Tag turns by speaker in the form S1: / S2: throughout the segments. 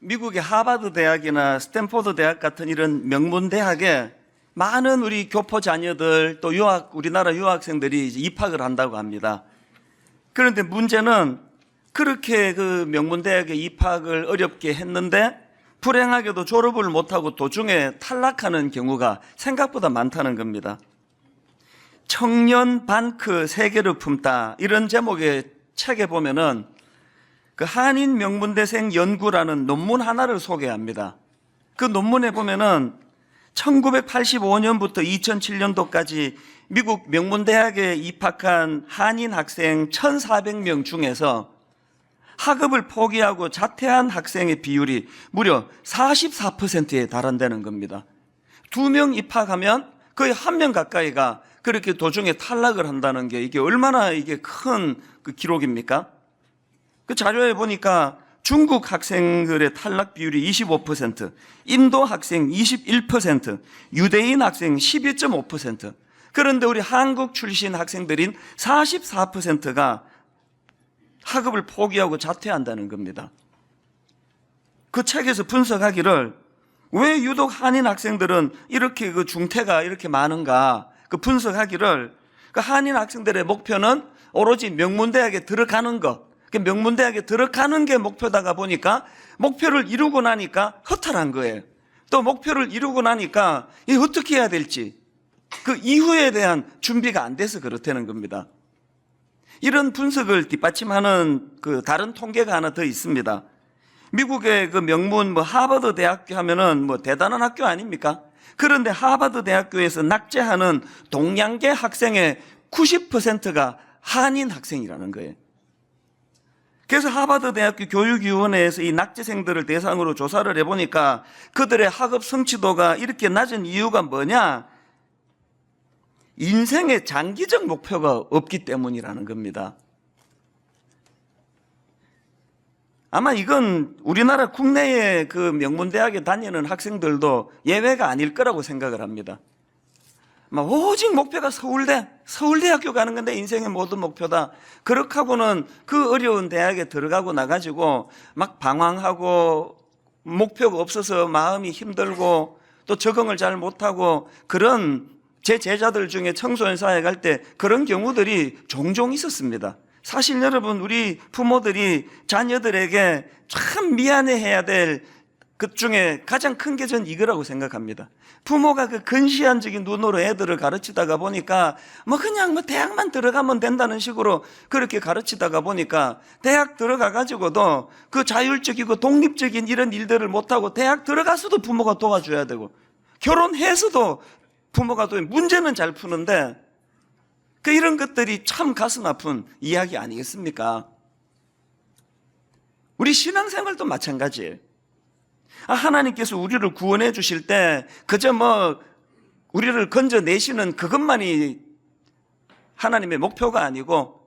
S1: 미국의 하버드 대학이나 스탠포드 대학 같은 이런 명문 대학에 많은 우리 교포 자녀들 또 우리나라 유학생들이 이제 입학을 한다고 합니다. 그런데 문제는 그렇게 그 명문 대학에 입학을 어렵게 했는데 불행하게도 졸업을 못하고 도중에 탈락하는 경우가 생각보다 많다는 겁니다. 청년 반크 세계를 품다 이런 제목의 책에 보면은 그 한인 명문대생 연구라는 논문 하나를 소개합니다. 그 논문에 보면은 1985년부터 2007년도까지 미국 명문대학에 입학한 한인 학생 1,400명 중에서 학업을 포기하고 자퇴한 학생의 비율이 무려 44%에 달한다는 겁니다. 2명 입학하면 거의 1명 가까이가 그렇게 도중에 탈락을 한다는 게 이게 얼마나 이게 큰 그 기록입니까? 그 자료에 보니까 중국 학생들의 탈락 비율이 25%, 인도 학생 21%, 유대인 학생 12.5%. 그런데 우리 한국 출신 학생들인 44%가 학업을 포기하고 자퇴한다는 겁니다. 그 책에서 분석하기를 왜 유독 한인 학생들은 이렇게 그 중퇴가 이렇게 많은가 그 분석하기를 그 한인 학생들의 목표는 오로지 명문대학에 들어가는 것, 명문대학에 들어가는 게 목표다가 보니까 목표를 이루고 나니까 허탈한 거예요. 또 목표를 이루고 나니까 어떻게 해야 될지 그 이후에 대한 준비가 안 돼서 그렇다는 겁니다. 이런 분석을 뒷받침하는 그 다른 통계가 하나 더 있습니다. 미국의 그 명문 하버드 대학교 하면은 대단한 학교 아닙니까? 그런데 하버드 대학교에서 낙제하는 동양계 학생의 90%가 한인 학생이라는 거예요. 그래서 하버드 대학교 교육위원회에서 이 낙제생들을 대상으로 조사를 해보니까 그들의 학업 성취도가 이렇게 낮은 이유가 뭐냐? 인생의 장기적 목표가 없기 때문이라는 겁니다. 아마 이건 우리나라 국내의 그 명문대학에 다니는 학생들도 예외가 아닐 거라고 생각을 합니다. 오직 목표가 서울대학교 가는 건데 인생의 모든 목표다. 그렇게 하고는 그 어려운 대학에 들어가고 나가지고 막 방황하고 목표가 없어서 마음이 힘들고 또 적응을 잘 못하고 그런 제 제자들 중에 청소년 사회 갈 때 그런 경우들이 종종 있었습니다. 사실 여러분 우리 부모들이 자녀들에게 참 미안해해야 될 것 중에 가장 큰 게 전 이거라고 생각합니다. 부모가 그 근시안적인 눈으로 애들을 가르치다가 보니까 그냥 대학만 들어가면 된다는 식으로 그렇게 가르치다가 보니까 대학 들어가가지고도 그 자율적이고 독립적인 이런 일들을 못하고 대학 들어가서도 부모가 도와줘야 되고 결혼해서도 부모가 또 문제는 잘 푸는데 이런 것들이 참 가슴 아픈 이야기 아니겠습니까? 우리 신앙생활도 마찬가지예요. 하나님께서 우리를 구원해 주실 때 그저 우리를 건져내시는 그것만이 하나님의 목표가 아니고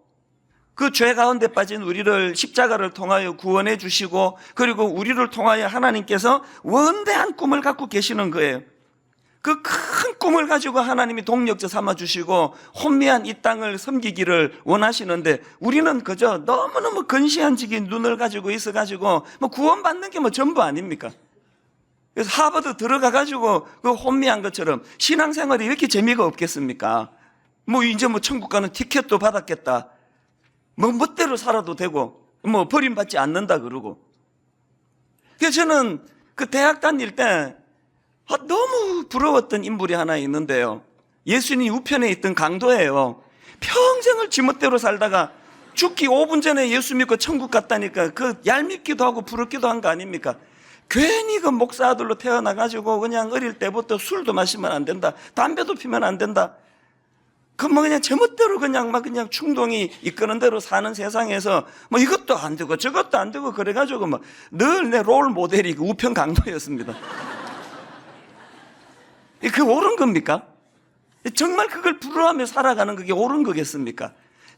S1: 그 죄 가운데 빠진 우리를 십자가를 통하여 구원해 주시고 그리고 우리를 통하여 하나님께서 원대한 꿈을 갖고 계시는 거예요. 그 큰 꿈을 가지고 하나님이 동력자 삼아주시고 혼미한 이 땅을 섬기기를 원하시는데 우리는 그저 너무너무 근시안적인 눈을 가지고 있어가지고 구원받는 게 전부 아닙니까? 그래서 하버드 들어가가지고 그 혼미한 것처럼 신앙생활이 이렇게 재미가 없겠습니까? 이제 천국 가는 티켓도 받았겠다. 멋대로 살아도 되고 버림받지 않는다 그러고. 그래서 저는 그 대학 다닐 때 너무 부러웠던 인물이 하나 있는데요. 예수님 우편에 있던 강도예요. 평생을 지멋대로 살다가 죽기 5분 전에 예수 믿고 천국 갔다니까 그 얄밉기도 하고 부럽기도 한 거 아닙니까? 괜히 그 목사 아들로 태어나가지고 그냥 어릴 때부터 술도 마시면 안 된다. 담배도 피면 안 된다. 그냥 제멋대로 그냥 충동이 이끄는 대로 사는 세상에서 이것도 안 되고 저것도 안 되고 그래가지고 늘 내 롤 모델이 그 우편 강도였습니다. 그게 옳은 겁니까? 정말 그걸 부러워하며 살아가는 그게 옳은 거겠습니까?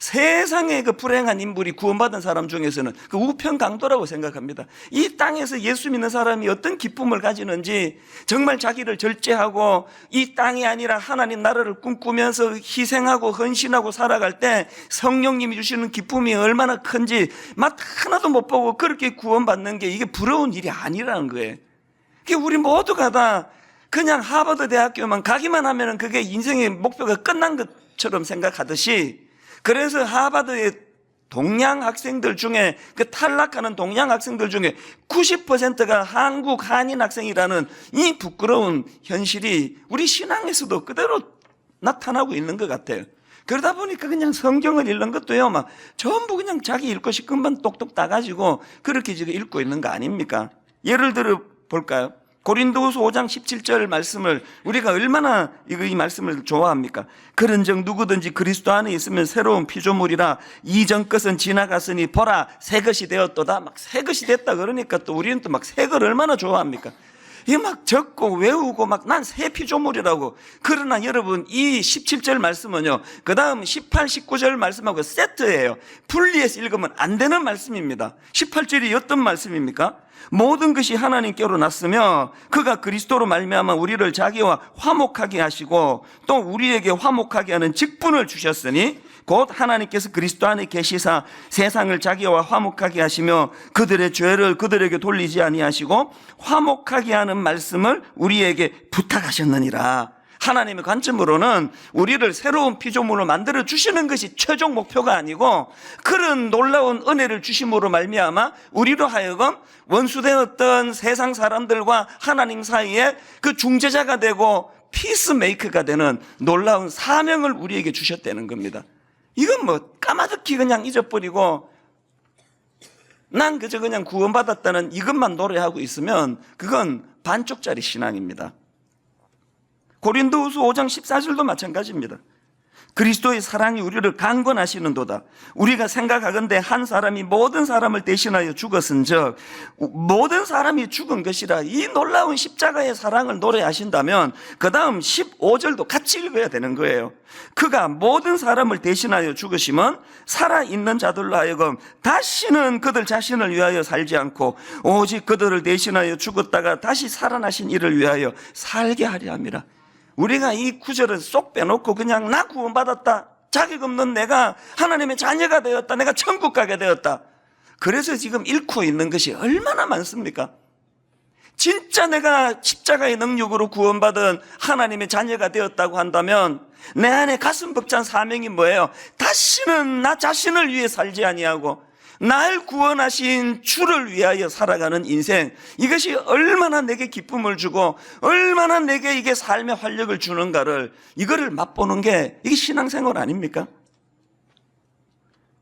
S1: 세상에 그 불행한 인물이 구원받은 사람 중에서는 그 우편 강도라고 생각합니다. 이 땅에서 예수 믿는 사람이 어떤 기쁨을 가지는지, 정말 자기를 절제하고 이 땅이 아니라 하나님 나라를 꿈꾸면서 희생하고 헌신하고 살아갈 때 성령님이 주시는 기쁨이 얼마나 큰지 맛 하나도 못 보고 그렇게 구원받는 게 이게 부러운 일이 아니라는 거예요. 우리 모두가 다 그냥 하버드 대학교만 가기만 하면 그게 인생의 목표가 끝난 것처럼 생각하듯이, 그래서 하버드의 동양 학생들 중에, 그 탈락하는 동양 학생들 중에 90%가 한국 한인 학생이라는 이 부끄러운 현실이 우리 신앙에서도 그대로 나타나고 있는 것 같아요. 그러다 보니까 그냥 성경을 읽는 것도요, 막 전부 그냥 자기 읽고 싶은 것만 똑똑 따가지고 그렇게 지금 읽고 있는 거 아닙니까? 예를 들어 볼까요? 고린도후서 5장 17절 말씀을 우리가 얼마나 이 말씀을 좋아합니까? 그런즉 누구든지 그리스도 안에 있으면 새로운 피조물이라, 이전 것은 지나갔으니 보라 새 것이 되었도다. 막 새 것이 됐다 그러니까 또 우리는 또 막 새 걸 얼마나 좋아합니까? 이 막 적고 외우고 막 난 새 피조물이라고. 그러나 여러분, 이 17절 말씀은요, 그 다음 18, 19절 말씀하고 세트예요. 분리해서 읽으면 안 되는 말씀입니다. 18절이 어떤 말씀입니까? 모든 것이 하나님께로 났으며 그가 그리스도로 말미암아 우리를 자기와 화목하게 하시고 또 우리에게 화목하게 하는 직분을 주셨으니 곧 하나님께서 그리스도 안에 계시사 세상을 자기와 화목하게 하시며 그들의 죄를 그들에게 돌리지 아니하시고 화목하게 하는 말씀을 우리에게 부탁하셨느니라. 하나님의 관점으로는 우리를 새로운 피조물로 만들어 주시는 것이 최종 목표가 아니고, 그런 놀라운 은혜를 주심으로 말미암아 우리로 하여금 원수되었던 세상 사람들과 하나님 사이에 그 중재자가 되고 피스메이커가 되는 놀라운 사명을 우리에게 주셨다는 겁니다. 이건 뭐 까마득히 그냥 잊어버리고 난 그저 그냥 구원받았다는 이것만 노래하고 있으면 그건 반쪽짜리 신앙입니다. 고린도후서 5장 14절도 마찬가지입니다. 그리스도의 사랑이 우리를 강권하시는도다. 우리가 생각하건대 한 사람이 모든 사람을 대신하여 죽었은즉 모든 사람이 죽은 것이라. 이 놀라운 십자가의 사랑을 노래하신다면 그 다음 15절도 같이 읽어야 되는 거예요. 그가 모든 사람을 대신하여 죽으시면 살아있는 자들로 하여금 다시는 그들 자신을 위하여 살지 않고 오직 그들을 대신하여 죽었다가 다시 살아나신 이를 위하여 살게 하려 함이라. 우리가 이 구절을 쏙 빼놓고 그냥 나 구원받았다, 자격 없는 내가 하나님의 자녀가 되었다, 내가 천국 가게 되었다, 그래서 지금 잃고 있는 것이 얼마나 많습니까? 진짜 내가 십자가의 능력으로 구원받은 하나님의 자녀가 되었다고 한다면 내 안에 가슴 벅찬 사명이 뭐예요? 다시는 나 자신을 위해 살지 아니하고 날 구원하신 주를 위하여 살아가는 인생, 이것이 얼마나 내게 기쁨을 주고 얼마나 내게 이게 삶의 활력을 주는가를, 이거를 맛보는 게 이게 신앙생활 아닙니까?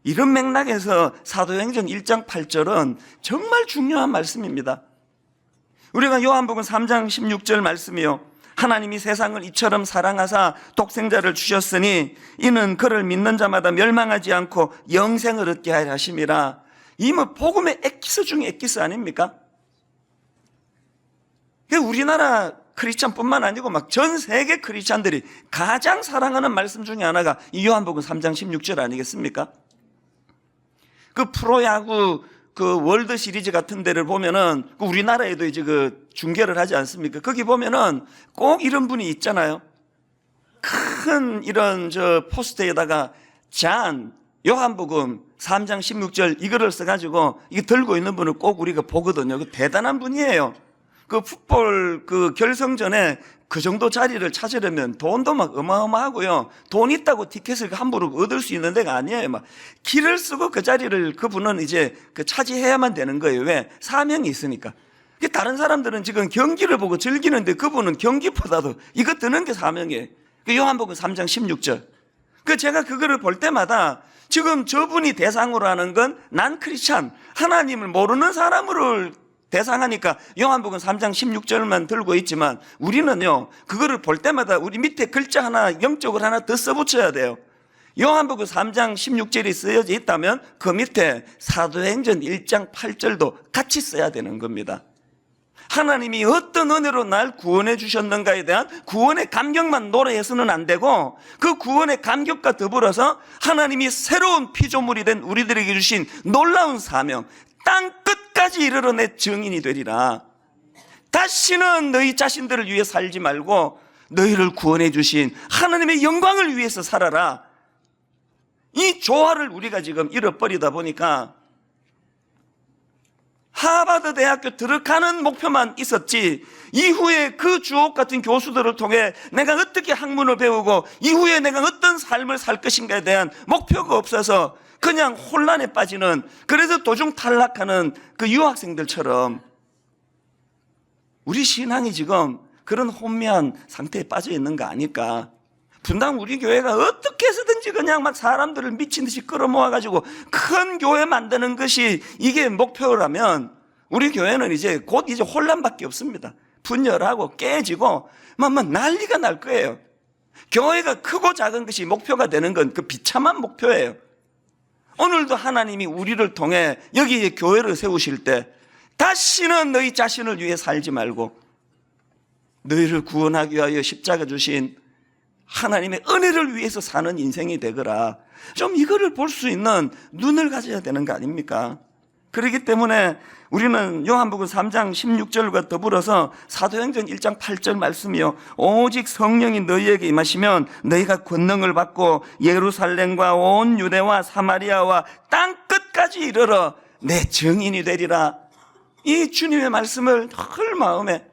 S1: 이런 맥락에서 사도행전 1장 8절은 정말 중요한 말씀입니다. 우리가 요한복음 3장 16절 말씀이요, 하나님이 세상을 이처럼 사랑하사 독생자를 주셨으니 이는 그를 믿는 자마다 멸망하지 않고 영생을 얻게 하려 하심이라. 이 뭐 복음의 엑기스 중에 엑기스 아닙니까? 우리나라 크리스찬뿐만 아니고 막 전 세계 크리스찬들이 가장 사랑하는 말씀 중에 하나가 이 요한복음 3장 16절 아니겠습니까? 그 프로야구 그 월드 시리즈 같은 데를 보면은 우리나라에도 이제 그 중계를 하지 않습니까? 거기 보면은 꼭 이런 분이 있잖아요. 큰 이런 저 포스터에다가 잔 요한복음 3장 16절 이거를 써가지고 이게 들고 있는 분을 꼭 우리가 보거든요. 그 대단한 분이에요. 그 풋볼 그 결승전에 그 정도 자리를 찾으려면 돈도 막 어마어마하고요. 돈 있다고 티켓을 함부로 얻을 수 있는 데가 아니에요. 막 길을 쓰고 그 자리를 그분은 이제 그 차지해야만 되는 거예요. 왜? 사명이 있으니까. 다른 사람들은 지금 경기를 보고 즐기는데 그분은 경기보다도 이거 드는 게 사명이에요. 요한복음 3장 16절. 제가 그거를 볼 때마다 지금 저분이 대상으로 하는 건 난 크리스찬, 하나님을 모르는 사람으로 대상하니까 요한복음 3장 16절만 들고 있지만 우리는요, 그거를 볼 때마다 우리 밑에 글자 하나, 영적으로 하나 더 써붙여야 돼요. 요한복음 3장 16절이 쓰여져 있다면 그 밑에 사도행전 1장 8절도 같이 써야 되는 겁니다. 하나님이 어떤 은혜로 날 구원해 주셨는가에 대한 구원의 감격만 노래해서는 안 되고, 그 구원의 감격과 더불어서 하나님이 새로운 피조물이 된 우리들에게 주신 놀라운 사명, 땅 끝까지 이르러 내 증인이 되리라. 다시는 너희 자신들을 위해 살지 말고 너희를 구원해 주신 하나님의 영광을 위해서 살아라. 이 조화를 우리가 지금 잃어버리다 보니까 하버드 대학교 들어가는 목표만 있었지, 이후에 그 주옥 같은 교수들을 통해 내가 어떻게 학문을 배우고 이후에 내가 어떤 삶을 살 것인가에 대한 목표가 없어서 그냥 혼란에 빠지는, 그래서 도중 탈락하는 그 유학생들처럼 우리 신앙이 지금 그런 혼미한 상태에 빠져 있는 거 아닐까. 분당 우리 교회가 어떻게 해서든지 그냥 막 사람들을 미친 듯이 끌어모아가지고 큰 교회 만드는 것이 이게 목표라면 우리 교회는 이제 곧 이제 혼란밖에 없습니다. 분열하고 깨지고 막 난리가 날 거예요. 교회가 크고 작은 것이 목표가 되는 건 그 비참한 목표예요. 오늘도 하나님이 우리를 통해 여기에 교회를 세우실 때 다시는 너희 자신을 위해 살지 말고 너희를 구원하기 위하여 십자가 주신 하나님의 은혜를 위해서 사는 인생이 되거라. 좀 이거를 볼 수 있는 눈을 가져야 되는 거 아닙니까? 그렇기 때문에 우리는 요한복음 3장 16절과 더불어서 사도행전 1장 8절 말씀이요, 오직 성령이 너희에게 임하시면 너희가 권능을 받고 예루살렘과 온 유대와 사마리아와 땅 끝까지 이르러 내 증인이 되리라. 이 주님의 말씀을 늘 마음에,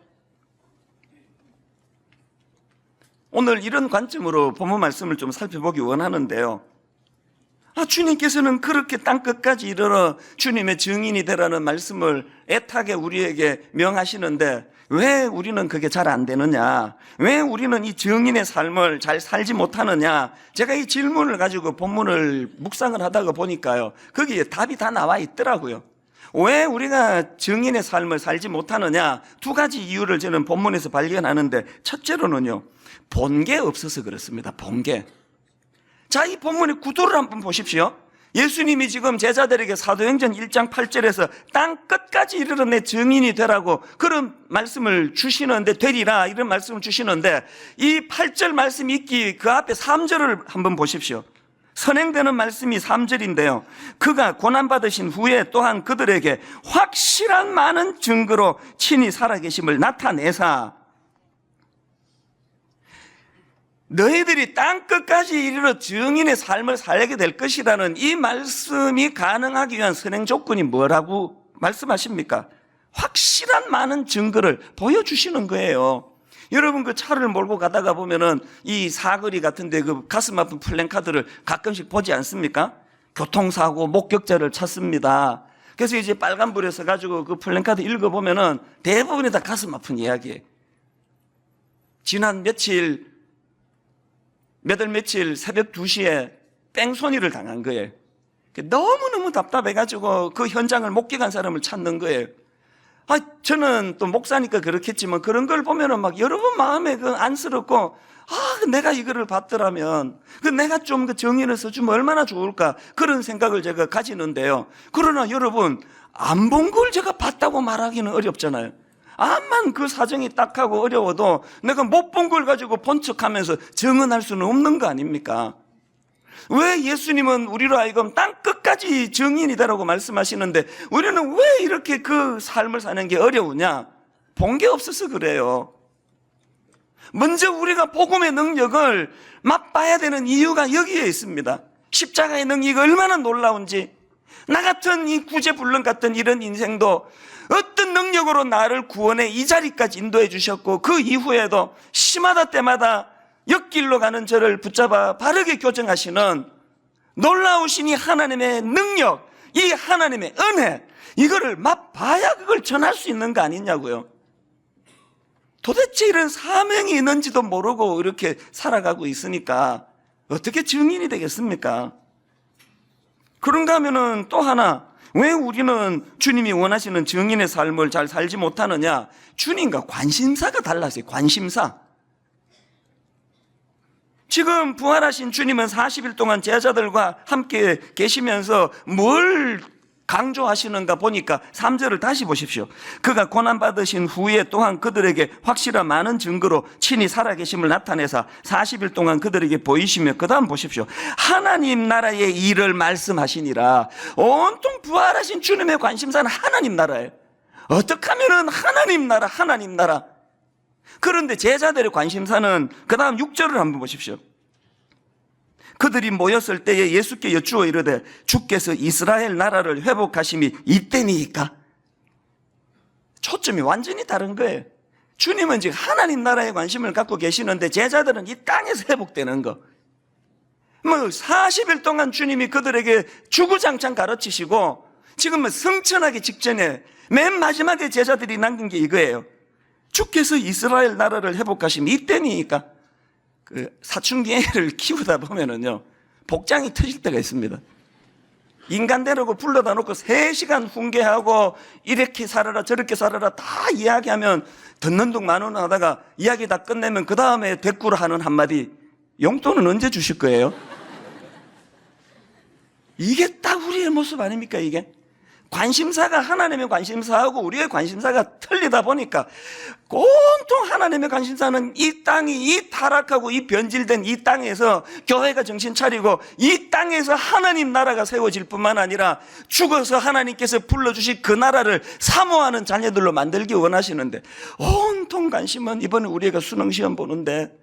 S1: 오늘 이런 관점으로 본문 말씀을 좀 살펴보기 원하는데요. 주님께서는 그렇게 땅끝까지 이르러 주님의 증인이 되라는 말씀을 애타게 우리에게 명하시는데 왜 우리는 그게 잘 안 되느냐, 왜 우리는 이 증인의 삶을 잘 살지 못하느냐, 제가 이 질문을 가지고 본문을 묵상을 하다가 보니까요, 거기에 답이 다 나와 있더라고요. 왜 우리가 증인의 삶을 살지 못하느냐, 두 가지 이유를 저는 본문에서 발견하는데, 첫째로는요, 본게 없어서 그렇습니다. 본게. 자, 이 본문의 구도를 한번 보십시오. 예수님이 지금 제자들에게 사도행전 1장 8절에서 땅 끝까지 이르러 내 증인이 되라고 그런 말씀을 주시는데, 되리라 이런 말씀을 주시는데, 이 8절 말씀이 있기 그 앞에 3절을 한번 보십시오. 선행되는 말씀이 3절인데요. 그가 고난받으신 후에 또한 그들에게 확실한 많은 증거로 친히 살아계심을 나타내사 너희들이 땅끝까지 이르러 증인의 삶을 살게 될 것이라는 이 말씀이 가능하기 위한 선행 조건이 뭐라고 말씀하십니까? 확실한 많은 증거를 보여주시는 거예요. 여러분, 그 차를 몰고 가다가 보면은 이 사거리 같은데 그 가슴 아픈 플랜카드를 가끔씩 보지 않습니까? 교통사고, 목격자를 찾습니다. 그래서 이제 빨간불에 서가지고 그 플랜카드 읽어보면은 대부분이 다 가슴 아픈 이야기예요. 지난 몇 월 며칠 새벽 2시에 뺑소니를 당한 거예요. 너무너무 답답해가지고 그 현장을 목격한 사람을 찾는 거예요. 저는 또 목사니까 그렇겠지만 그런 걸 보면은 막 여러분 마음에 그 안쓰럽고, 내가 이거를 봤더라면 내가 좀 그 정의를 써주면 얼마나 좋을까, 그런 생각을 제가 가지는데요. 그러나 여러분, 안 본 걸 제가 봤다고 말하기는 어렵잖아요. 암만 그 사정이 딱하고 어려워도 내가 못 본 걸 가지고 본 척하면서 증언할 수는 없는 거 아닙니까? 왜 예수님은 우리로 하여금 땅끝까지 증인이 되라고 말씀하시는데 우리는 왜 이렇게 그 삶을 사는 게 어려우냐? 본 게 없어서 그래요. 먼저 우리가 복음의 능력을 맛봐야 되는 이유가 여기에 있습니다. 십자가의 능력이 얼마나 놀라운지, 나 같은 이 구제불능 같은 이런 인생도 어떤 능력으로 나를 구원해 이 자리까지 인도해 주셨고, 그 이후에도 시마다 때마다 옆길로 가는 저를 붙잡아 바르게 교정하시는 놀라우신 이 하나님의 능력, 이 하나님의 은혜, 이거를 맛봐야 그걸 전할 수 있는 거 아니냐고요. 도대체 이런 사명이 있는지도 모르고 이렇게 살아가고 있으니까 어떻게 증인이 되겠습니까? 그런가 하면은 또 하나, 왜 우리는 주님이 원하시는 증인의 삶을 잘 살지 못하느냐? 주님과 관심사가 달라서요. 관심사. 지금 부활하신 주님은 40일 동안 제자들과 함께 계시면서 뭘 강조하시는가 보니까 3절을 다시 보십시오. 그가 고난받으신 후에 또한 그들에게 확실한 많은 증거로 친히 살아계심을 나타내사 40일 동안 그들에게 보이시며, 그 다음 보십시오. 하나님 나라의 일을 말씀하시니라. 온통 부활하신 주님의 관심사는 하나님 나라예요. 어떻게 하면은 하나님 나라. 그런데 제자들의 관심사는 그 다음 6절을 한번 보십시오. 그들이 모였을 때에 예수께 여쭈어 이르되 주께서 이스라엘 나라를 회복하심이 이때니까. 초점이 완전히 다른 거예요. 주님은 지금 하나님 나라에 관심을 갖고 계시는데 제자들은 이 땅에서 회복되는 거. 40일 동안 주님이 그들에게 주구장창 가르치시고 지금은 성천하기 직전에 맨 마지막에 제자들이 남긴 게 이거예요. 주께서 이스라엘 나라를 회복하심이 이때니까. 사춘기 애를 키우다 보면은요, 복장이 터질 때가 있습니다. 인간대라고 불러다 놓고 3시간 훈계하고 이렇게 살아라 저렇게 살아라 다 이야기하면 듣는 둥 마는 둥 하다가 이야기 다 끝내면 그 다음에 대꾸로 하는 한마디, 용돈은 언제 주실 거예요? 이게 딱 우리의 모습 아닙니까? 이게 관심사가 하나님의 관심사하고 우리의 관심사가 틀리다 보니까 온통 하나님의 관심사는 이 땅이, 이 타락하고 이 변질된 이 땅에서 교회가 정신 차리고 이 땅에서 하나님 나라가 세워질 뿐만 아니라 죽어서 하나님께서 불러주신 그 나라를 사모하는 자녀들로 만들기 원하시는데, 온통 관심은 이번에 우리가 수능시험 보는데,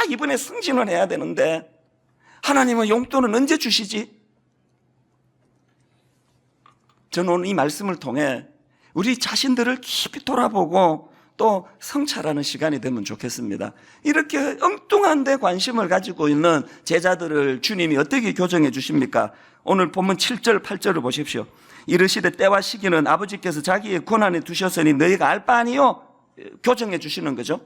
S1: 이번에 승진을 해야 되는데 하나님은 용돈은 언제 주시지? 저는 오늘 이 말씀을 통해 우리 자신들을 깊이 돌아보고 또 성찰하는 시간이 되면 좋겠습니다. 이렇게 엉뚱한 데 관심을 가지고 있는 제자들을 주님이 어떻게 교정해 주십니까? 오늘 본문 7절 8절을 보십시오. 이르시되 때와 시기는 아버지께서 자기의 권한에 두셨으니 너희가 알 바 아니요. 교정해 주시는 거죠.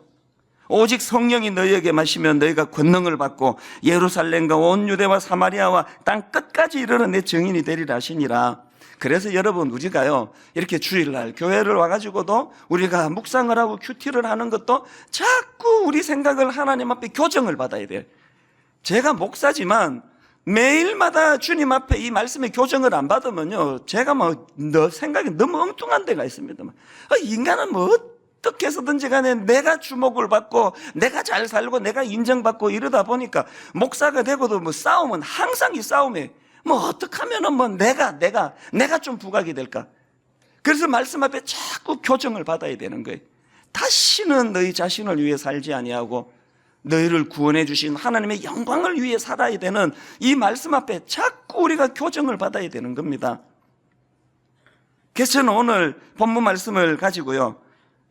S1: 오직 성령이 너희에게 마시면 너희가 권능을 받고 예루살렘과 온 유대와 사마리아와 땅 끝까지 이르러 내 증인이 되리라 하시니라. 그래서 여러분, 우리가요, 이렇게 주일날 교회를 와가지고도 우리가 묵상을 하고 큐티를 하는 것도 자꾸 우리 생각을 하나님 앞에 교정을 받아야 돼요. 제가 목사지만 매일마다 주님 앞에 이 말씀의 교정을 안 받으면요, 제가 생각이 너무 엉뚱한 데가 있습니다. 인간은 어떻게 해서든지 간에 내가 주목을 받고 내가 잘 살고 내가 인정받고 이러다 보니까 목사가 되고도 싸움은 항상 이 싸움이에요. 어떻게 하면은 내가 좀 부각이 될까? 그래서 말씀 앞에 자꾸 교정을 받아야 되는 거예요. 다시는 너희 자신을 위해 살지 아니하고 너희를 구원해 주신 하나님의 영광을 위해 살아야 되는 이 말씀 앞에 자꾸 우리가 교정을 받아야 되는 겁니다. 그래서 저는 오늘 본문 말씀을 가지고요,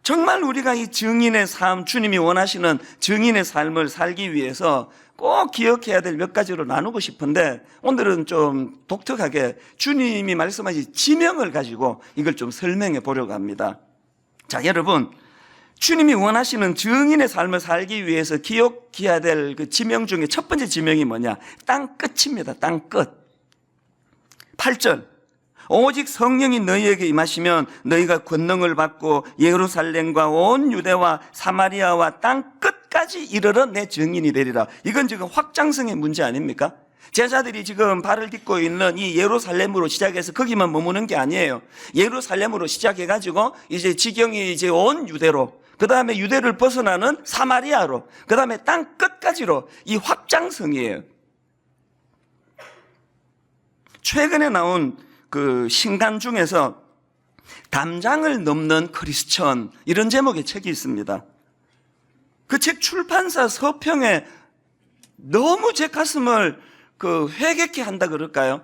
S1: 정말 우리가 이 증인의 삶, 주님이 원하시는 증인의 삶을 살기 위해서 꼭 기억해야 될 몇 가지로 나누고 싶은데, 오늘은 좀 독특하게 주님이 말씀하신 지명을 가지고 이걸 좀 설명해 보려고 합니다. 자, 여러분, 주님이 원하시는 증인의 삶을 살기 위해서 기억해야 될 그 지명 중에 첫 번째 지명이 뭐냐? 땅 끝입니다. 땅 끝. 8절. 오직 성령이 너희에게 임하시면 너희가 권능을 받고 예루살렘과 온 유대와 사마리아와 땅 끝까지 이르러 내 증인이 되리라. 이건 지금 확장성의 문제 아닙니까? 제자들이 지금 발을 딛고 있는 이 예루살렘으로 시작해서 거기만 머무는 게 아니에요. 예루살렘으로 시작해가지고 이제 지경이 이제 온 유대로, 그 다음에 유대를 벗어나는 사마리아로, 그 다음에 땅 끝까지로, 이 확장성이에요. 최근에 나온 그 신간 중에서 담장을 넘는 크리스천, 이런 제목의 책이 있습니다. 그 책 출판사 서평에 너무 제 가슴을 회개케 한다 그럴까요?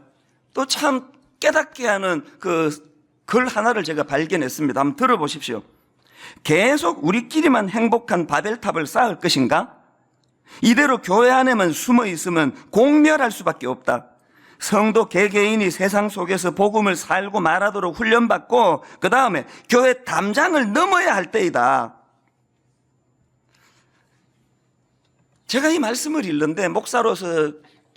S1: 또 참 깨닫게 하는 그 글 하나를 제가 발견했습니다. 한번 들어보십시오. 계속 우리끼리만 행복한 바벨탑을 쌓을 것인가? 이대로 교회 안에만 숨어 있으면 공멸할 수밖에 없다. 성도 개개인이 세상 속에서 복음을 살고 말하도록 훈련받고 그 다음에 교회 담장을 넘어야 할 때이다. 제가 이 말씀을 읽는데 목사로서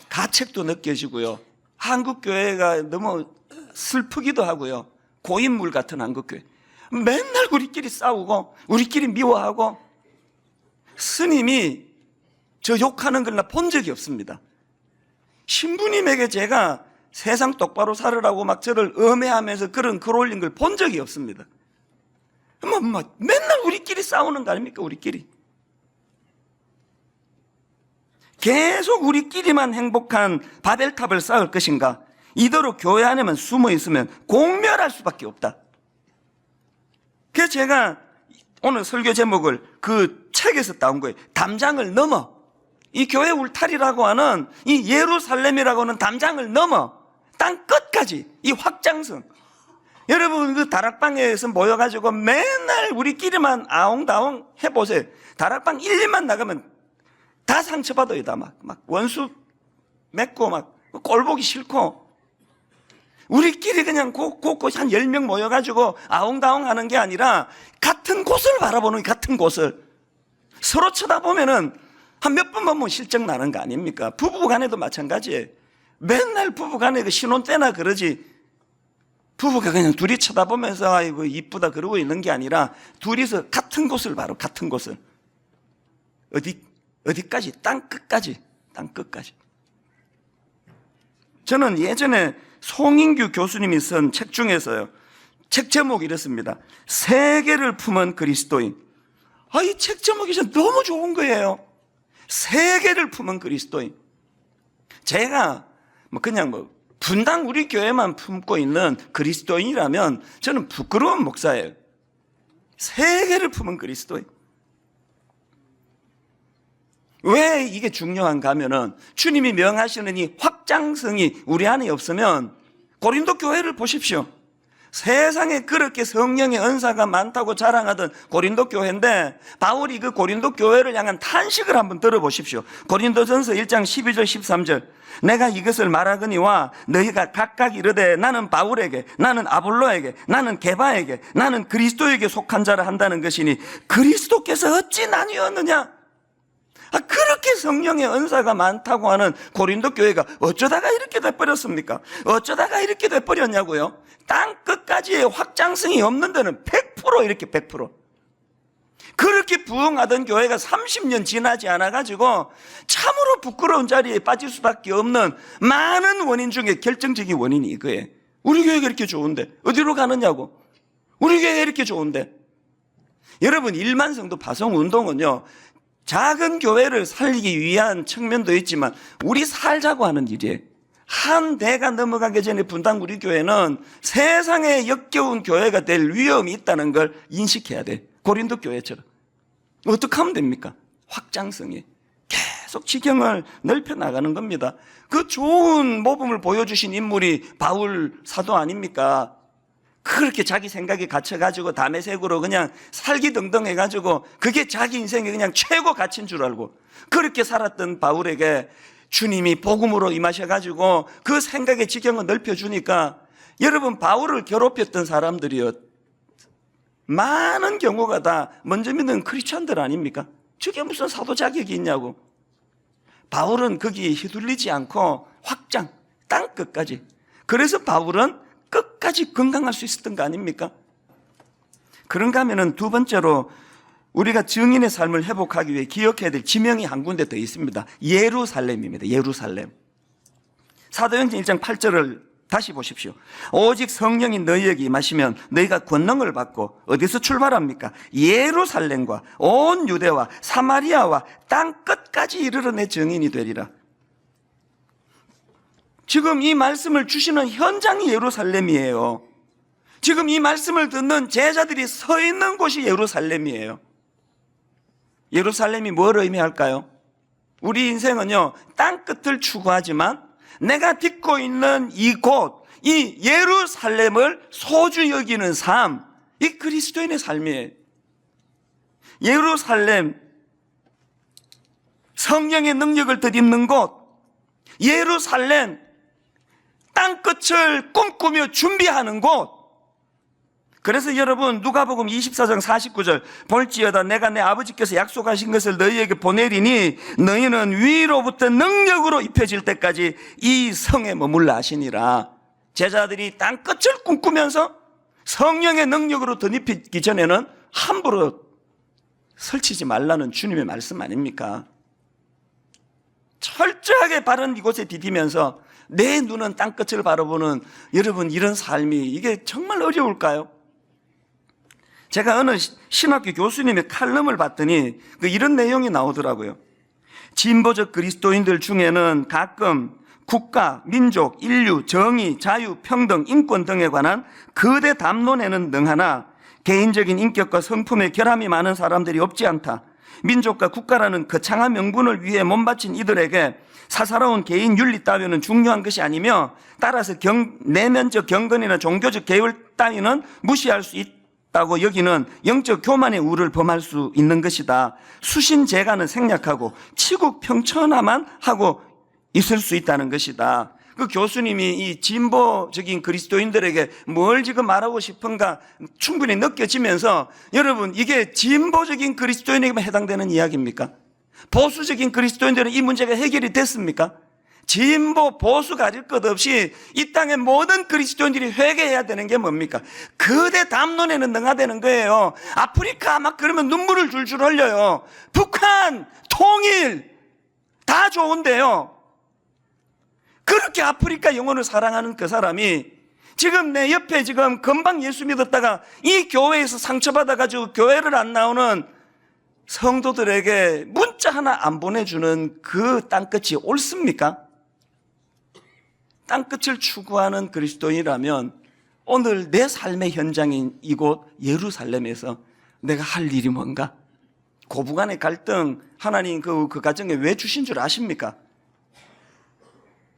S1: 가책도 느껴지고요, 한국교회가 너무 슬프기도 하고요. 고인물 같은 한국교회, 맨날 우리끼리 싸우고 우리끼리 미워하고, 스님이 저 욕하는 걸 나 본 적이 없습니다. 신부님에게 제가 세상 똑바로 살으라고 막 저를 음해하면서 그런 글 올린 걸 본 적이 없습니다. 맨날 우리끼리 싸우는 거 아닙니까? 우리끼리. 계속 우리끼리만 행복한 바벨탑을 쌓을 것인가? 이대로 교회 안에만 숨어 있으면 공멸할 수밖에 없다. 그래서 제가 오늘 설교 제목을 그 책에서 따온 거예요. 담장을 넘어. 이 교회 울타리라고 하는 이 예루살렘이라고 하는 담장을 넘어 땅 끝까지 이 확장성. 여러분 그 다락방에서 모여가지고 맨날 우리끼리만 아웅다웅 해보세요. 다락방 1, 2만 나가면 다 상처받아요. 다 막 원수 맺고 막 꼴보기 싫고 우리끼리 그냥 곳곳 한 10명 모여가지고 아웅다웅 하는 게 아니라 같은 곳을 바라보는 같은 곳을 서로 쳐다보면은 한 몇 번 보면 실적 나는 거 아닙니까? 부부 간에도 마찬가지예요. 맨날 부부 간에 그 신혼 때나 그러지 부부가 그냥 둘이 쳐다보면서 아이고 이쁘다 그러고 있는 게 아니라 둘이서 같은 곳을 바로 같은 곳을 어디까지? 땅 끝까지. 저는 예전에 송인규 교수님이 쓴 책 중에서요. 책 제목이 이렇습니다. 세계를 품은 그리스도인. 이 책 제목이 너무 좋은 거예요. 세계를 품은 그리스도인. 제가 그냥 분당 우리 교회만 품고 있는 그리스도인이라면 저는 부끄러운 목사예요. 세계를 품은 그리스도인. 왜 이게 중요한가 하면은 주님이 명하시는 이 확장성이 우리 안에 없으면 고린도 교회를 보십시오. 세상에 그렇게 성령의 은사가 많다고 자랑하던 고린도 교회인데 바울이 그 고린도 교회를 향한 탄식을 한번 들어보십시오. 고린도전서 1장 12절 13절 내가 이것을 말하거니와 너희가 각각 이르되 나는 바울에게 나는 아볼로에게 나는 게바에게 나는 그리스도에게 속한 자라 한다는 것이니 그리스도께서 어찌 나뉘었느냐. 그렇게 성령의 은사가 많다고 하는 고린도 교회가 어쩌다가 이렇게 돼버렸습니까? 어쩌다가 이렇게 돼버렸냐고요? 땅 끝까지의 확장성이 없는 데는 100% 이렇게 100%. 그렇게 부흥하던 교회가 30년 지나지 않아가지고 참으로 부끄러운 자리에 빠질 수밖에 없는 많은 원인 중에 결정적인 원인이 이거예요. 우리 교회가 이렇게 좋은데 어디로 가느냐고. 우리 교회가 이렇게 좋은데. 여러분 1만 성도 파송운동은요 작은 교회를 살리기 위한 측면도 있지만 우리 살자고 하는 일이에요. 한 대가 넘어가기 전에 분당 우리 교회는 세상에 역겨운 교회가 될 위험이 있다는 걸 인식해야 돼. 고린도 교회처럼. 어떻게 하면 됩니까? 확장성이. 계속 지경을 넓혀 나가는 겁니다. 그 좋은 모범을 보여주신 인물이 바울 사도 아닙니까? 그렇게 자기 생각에 갇혀가지고 담에색으로 그냥 살기등등 해가지고 그게 자기 인생의 그냥 최고 가치인 줄 알고 그렇게 살았던 바울에게 주님이 복음으로 임하셔가지고 그 생각의 지경을 넓혀주니까 여러분 바울을 괴롭혔던 사람들이요 많은 경우가 다 먼저 믿는 크리스천들 아닙니까? 저게 무슨 사도 자격이 있냐고. 바울은 거기에 휘둘리지 않고 확장 땅 끝까지. 그래서 바울은 끝까지 건강할 수 있었던 거 아닙니까? 그런가 하면은 두 번째로 우리가 증인의 삶을 회복하기 위해 기억해야 될 지명이 한 군데 더 있습니다. 예루살렘입니다. 예루살렘. 사도행전 1장 8절을 다시 보십시오. 오직 성령이 너희에게 임하시면 너희가 권능을 받고 어디서 출발합니까? 예루살렘과 온 유대와 사마리아와 땅 끝까지 이르러 내 증인이 되리라. 지금 이 말씀을 주시는 현장이 예루살렘이에요. 지금 이 말씀을 듣는 제자들이 서 있는 곳이 예루살렘이에요. 예루살렘이 뭘 의미할까요? 우리 인생은요, 땅 끝을 추구하지만 내가 딛고 있는 이곳, 이 예루살렘을 소중히 여기는 삶, 이 그리스도인의 삶이에요. 예루살렘, 성령의 능력을 덧입는 곳, 예루살렘, 땅끝을 꿈꾸며 준비하는 곳. 그래서 여러분 누가복음 24장 49절 볼지어다 내가 내 아버지께서 약속하신 것을 너희에게 보내리니 너희는 위로부터 능력으로 입혀질 때까지 이 성에 머물라 하시니라. 제자들이 땅끝을 꿈꾸면서 성령의 능력으로 덧입히기 전에는 함부로 설치지 말라는 주님의 말씀 아닙니까? 철저하게 바른 이곳에 디디면서 내 눈은 땅끝을 바라보는 여러분, 이런 삶이 이게 정말 어려울까요? 제가 어느 신학교 교수님의 칼럼을 봤더니 이런 내용이 나오더라고요. 진보적 그리스도인들 중에는 가끔 국가, 민족, 인류, 정의, 자유, 평등, 인권 등에 관한 거대 담론에는 능하나 개인적인 인격과 성품의 결함이 많은 사람들이 없지 않다. 민족과 국가라는 거창한 명분을 위해 몸바친 이들에게 사사로운 개인 윤리 따위는 중요한 것이 아니며, 따라서 내면적 경건이나 종교적 계율 따위는 무시할 수 있다고 여기는 영적 교만의 우를 범할 수 있는 것이다. 수신제가는 생략하고 치국 평천화만 하고 있을 수 있다는 것이다. 그 교수님이 이 진보적인 그리스도인들에게 뭘 지금 말하고 싶은가 충분히 느껴지면서, 여러분, 이게 진보적인 그리스도인에게만 해당되는 이야기입니까? 보수적인 그리스도인들은 이 문제가 해결이 됐습니까? 진보, 보수 가릴 것 없이 이 땅의 모든 그리스도인들이 회개해야 되는 게 뭡니까? 거대 담론에는 능하다는 거예요. 아프리카 막 그러면 눈물을 줄줄 흘려요. 북한, 통일 다 좋은데요, 그렇게 아프리카 영혼을 사랑하는 그 사람이 지금 내 옆에 지금 금방 예수 믿었다가 이 교회에서 상처받아가지고 교회를 안 나오는 성도들에게 문자 하나 안 보내주는 그 땅끝이 옳습니까? 땅끝을 추구하는 그리스도인이라면 오늘 내 삶의 현장인 이곳 예루살렘에서 내가 할 일이 뭔가? 고부간의 갈등, 하나님 그 가정에 왜 주신 줄 아십니까?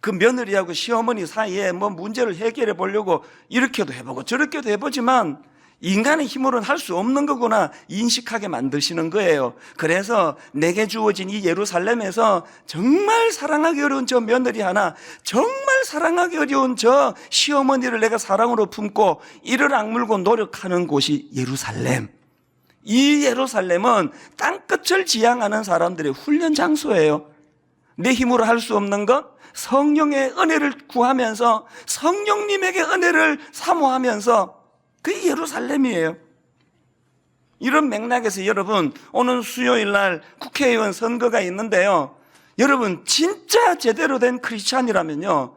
S1: 그 며느리하고 시어머니 사이에 뭐 문제를 해결해 보려고 이렇게도 해보고 저렇게도 해보지만 인간의 힘으로는 할 수 없는 거구나 인식하게 만드시는 거예요. 그래서 내게 주어진 이 예루살렘에서 정말 사랑하기 어려운 저 며느리 하나, 정말 사랑하기 어려운 저 시어머니를 내가 사랑으로 품고 이를 악물고 노력하는 곳이 예루살렘. 이 예루살렘은 땅끝을 지향하는 사람들의 훈련 장소예요. 내 힘으로 할 수 없는 것, 성령의 은혜를 구하면서 성령님에게 은혜를 사모하면서, 그게 예루살렘이에요. 이런 맥락에서 여러분, 오늘 수요일 날 국회의원 선거가 있는데요, 여러분 진짜 제대로 된 크리스찬이라면요,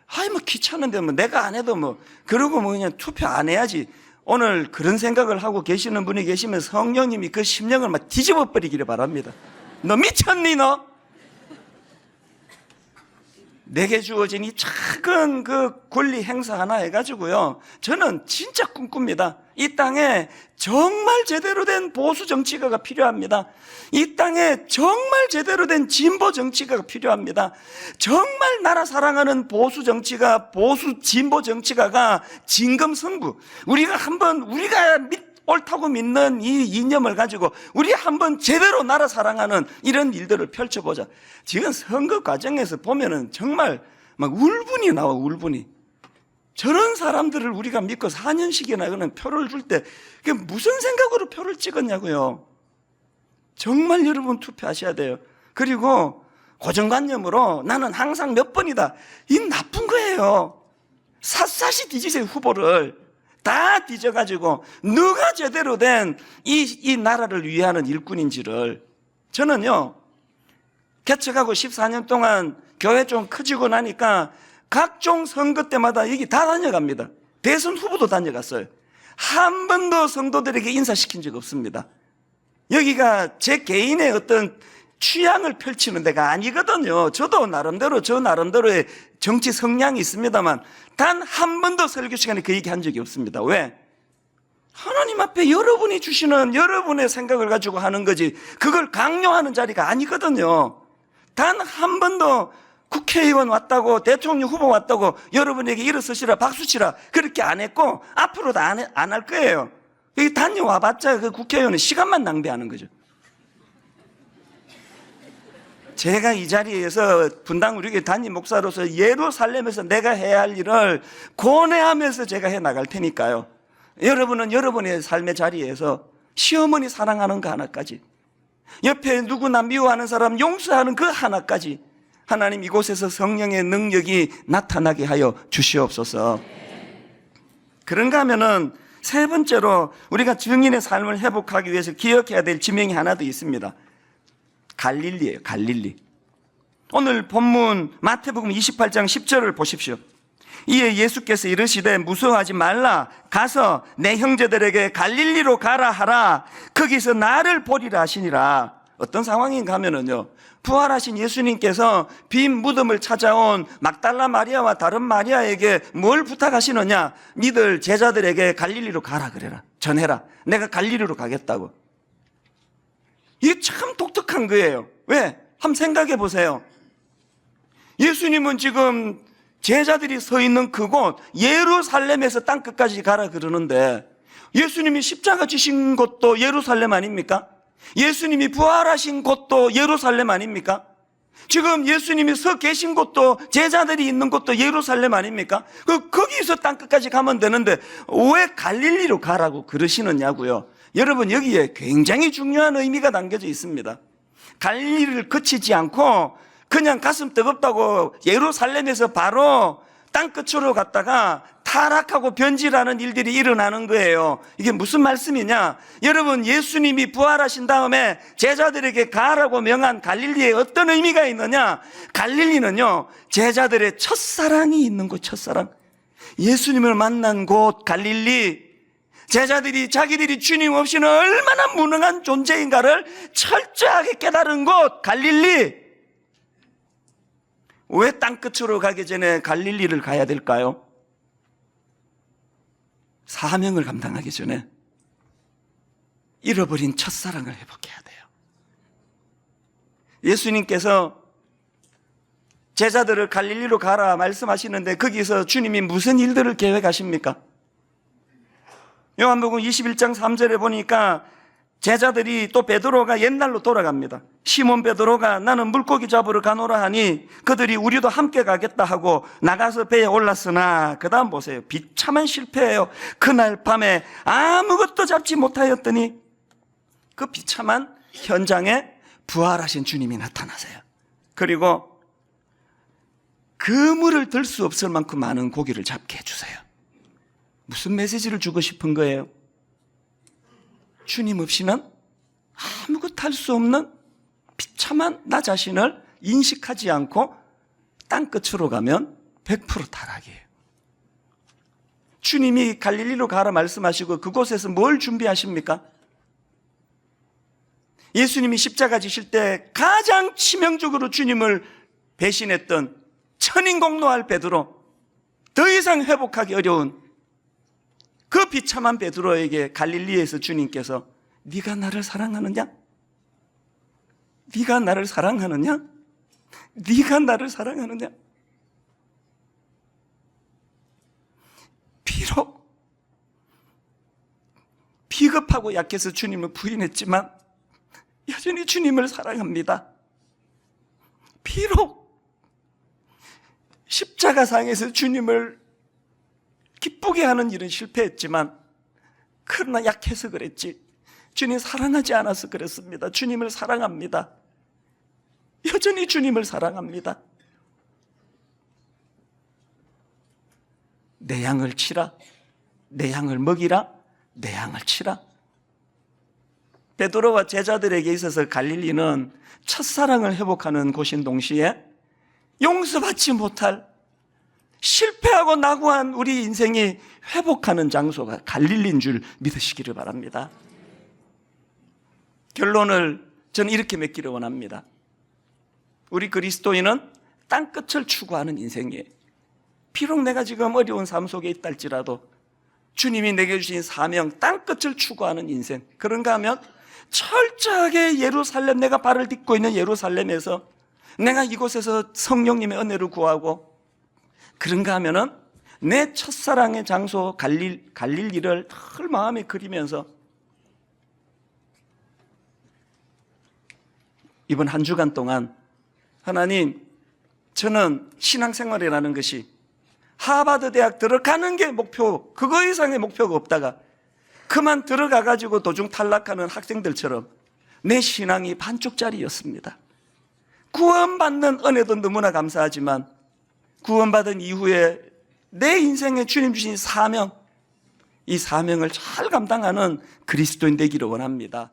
S1: 아이 뭐 귀찮은데 뭐 내가 안 해도 뭐 그러고 뭐 그냥 투표 안 해야지, 오늘 그런 생각을 하고 계시는 분이 계시면 성령님이 그 심령을 막 뒤집어 버리기를 바랍니다. 너 미쳤니 너? 내게 주어진 이 작은 그 권리 행사 하나 해가지고요, 저는 진짜 꿈꿉니다. 이 땅에 정말 제대로 된 보수 정치가가 필요합니다. 이 땅에 정말 제대로 된 진보 정치가가 필요합니다. 정말 나라 사랑하는 보수 정치가, 보수 진보 정치가가 진검승부, 우리가 옳다고 믿는 이 이념을 가지고 우리 한번 제대로 나라 사랑하는 이런 일들을 펼쳐보자. 지금 선거 과정에서 보면은 정말 막 울분이 나와, 울분이. 저런 사람들을 우리가 믿고 4년씩이나 그는 표를 줄 때 그게 무슨 생각으로 표를 찍었냐고요. 정말 여러분 투표하셔야 돼요. 그리고 고정관념으로 나는 항상 몇 번이다, 이 나쁜 거예요. 샅샅이 뒤지세요. 후보를 다 뒤져가지고 누가 제대로 된 이 나라를 위하는 일꾼인지를. 저는요, 개척하고 14년 동안 교회 좀 커지고 나니까 각종 선거 때마다 여기 다 다녀갑니다. 대선 후보도 다녀갔어요. 한 번도 성도들에게 인사시킨 적 없습니다. 여기가 제 개인의 어떤 취향을 펼치는 데가 아니거든요. 저도 나름대로 저 나름대로의 정치 성향이 있습니다만 단 한 번도 설교 시간에 그 얘기 한 적이 없습니다. 왜? 하나님 앞에 여러분이 주시는 여러분의 생각을 가지고 하는 거지, 그걸 강요하는 자리가 아니거든요. 단 한 번도 국회의원 왔다고, 대통령 후보 왔다고 여러분에게 일어서시라 박수치라 그렇게 안 했고 앞으로도 안 할 거예요. 여기 다녀와봤자 그 국회의원은 시간만 낭비하는 거죠. 제가 이 자리에서 분당 우리 교회 담임 목사로서 예루살렘에서 내가 해야 할 일을 고뇌하면서 제가 해 나갈 테니까요. 여러분은 여러분의 삶의 자리에서 시어머니 사랑하는 거 하나까지, 옆에 누구나 미워하는 사람 용서하는 그 하나까지 하나님 이곳에서 성령의 능력이 나타나게 하여 주시옵소서. 그런가 하면은 세 번째로 우리가 증인의 삶을 회복하기 위해서 기억해야 될 지명이 하나 더 있습니다. 갈릴리예요. 갈릴리. 오늘 본문 마태복음 28장 10절을 보십시오. 이에 예수께서 이르시되 무서워하지 말라. 가서 내 형제들에게 갈릴리로 가라 하라. 거기서 나를 보리라 하시니라. 어떤 상황인가 하면은요, 부활하신 예수님께서 빈 무덤을 찾아온 막달라 마리아와 다른 마리아에게 뭘 부탁하시느냐? 니들 제자들에게 갈릴리로 가라 그래라. 전해라. 내가 갈릴리로 가겠다고. 이게 참 독특한 거예요. 왜? 한번 생각해 보세요. 예수님은 지금 제자들이 서 있는 그곳 예루살렘에서 땅끝까지 가라 그러는데, 예수님이 십자가 지신 곳도 예루살렘 아닙니까? 예수님이 부활하신 곳도 예루살렘 아닙니까? 지금 예수님이 서 계신 곳도, 제자들이 있는 곳도 예루살렘 아닙니까? 거기서 땅끝까지 가면 되는데 왜 갈릴리로 가라고 그러시느냐고요. 여러분, 여기에 굉장히 중요한 의미가 담겨져 있습니다. 갈릴리를 거치지 않고 그냥 가슴 뜨겁다고 예루살렘에서 바로 땅끝으로 갔다가 타락하고 변질하는 일들이 일어나는 거예요. 이게 무슨 말씀이냐? 여러분, 예수님이 부활하신 다음에 제자들에게 가라고 명한 갈릴리에 어떤 의미가 있느냐? 갈릴리는요, 제자들의 첫사랑이 있는 곳, 첫사랑. 예수님을 만난 곳 갈릴리, 제자들이 자기들이 주님 없이는 얼마나 무능한 존재인가를 철저하게 깨달은 곳 갈릴리. 왜 땅끝으로 가기 전에 갈릴리를 가야 될까요? 사명을 감당하기 전에 잃어버린 첫사랑을 회복해야 돼요. 예수님께서 제자들을 갈릴리로 가라 말씀하시는데 거기서 주님이 무슨 일들을 계획하십니까? 요한복음 21장 3절에 보니까 제자들이, 또 베드로가 옛날로 돌아갑니다. 시몬 베드로가 나는 물고기 잡으러 가노라 하니 그들이 우리도 함께 가겠다 하고 나가서 배에 올랐으나, 그 다음 보세요. 비참한 실패예요. 그날 밤에 아무것도 잡지 못하였더니 그 비참한 현장에 부활하신 주님이 나타나세요. 그리고 그물을 들 수 없을 만큼 많은 고기를 잡게 해주세요. 무슨 메시지를 주고 싶은 거예요? 주님 없이는 아무것도 할 수 없는 비참한 나 자신을 인식하지 않고 땅끝으로 가면 100% 타락이에요. 주님이 갈릴리로 가라 말씀하시고 그곳에서 뭘 준비하십니까? 예수님이 십자가 지실 때 가장 치명적으로 주님을 배신했던 천인공노할 베드로, 더 이상 회복하기 어려운 그 비참한 베드로에게 갈릴리에서 주님께서 네가 나를 사랑하느냐? 네가 나를 사랑하느냐? 네가 나를 사랑하느냐? 비록 비겁하고 약해서 주님을 부인했지만 여전히 주님을 사랑합니다. 비록 십자가상에서 주님을 기쁘게 하는 일은 실패했지만, 그러나 약해서 그랬지, 주님 사랑하지 않아서 그랬습니다. 주님을 사랑합니다. 여전히 주님을 사랑합니다. 내 양을 치라, 내 양을 먹이라, 내 양을 치라. 베드로와 제자들에게 있어서 갈릴리는 첫사랑을 회복하는 곳인 동시에 용서받지 못할 실패하고 낙오한 우리 인생이 회복하는 장소가 갈릴리인 줄 믿으시기를 바랍니다. 결론을 저는 이렇게 맺기를 원합니다. 우리 그리스도인은 땅끝을 추구하는 인생이에요. 비록 내가 지금 어려운 삶 속에 있다 할지라도 주님이 내게 주신 사명, 땅끝을 추구하는 인생, 그런가 하면 철저하게 예루살렘, 내가 발을 딛고 있는 예루살렘에서 내가 이곳에서 성령님의 은혜를 구하고, 그런가 하면은 내 첫사랑의 장소 갈릴리를 늘 마음에 그리면서 이번 한 주간 동안 하나님, 저는 신앙생활이라는 것이 하버드 대학 들어가는 게 목표, 그거 이상의 목표가 없다가 그만 들어가가지고 도중 탈락하는 학생들처럼 내 신앙이 반쪽짜리였습니다. 구원받는 은혜도 너무나 감사하지만 구원받은 이후에 내 인생에 주님 주신 사명, 이 사명을 잘 감당하는 그리스도인 되기를 원합니다.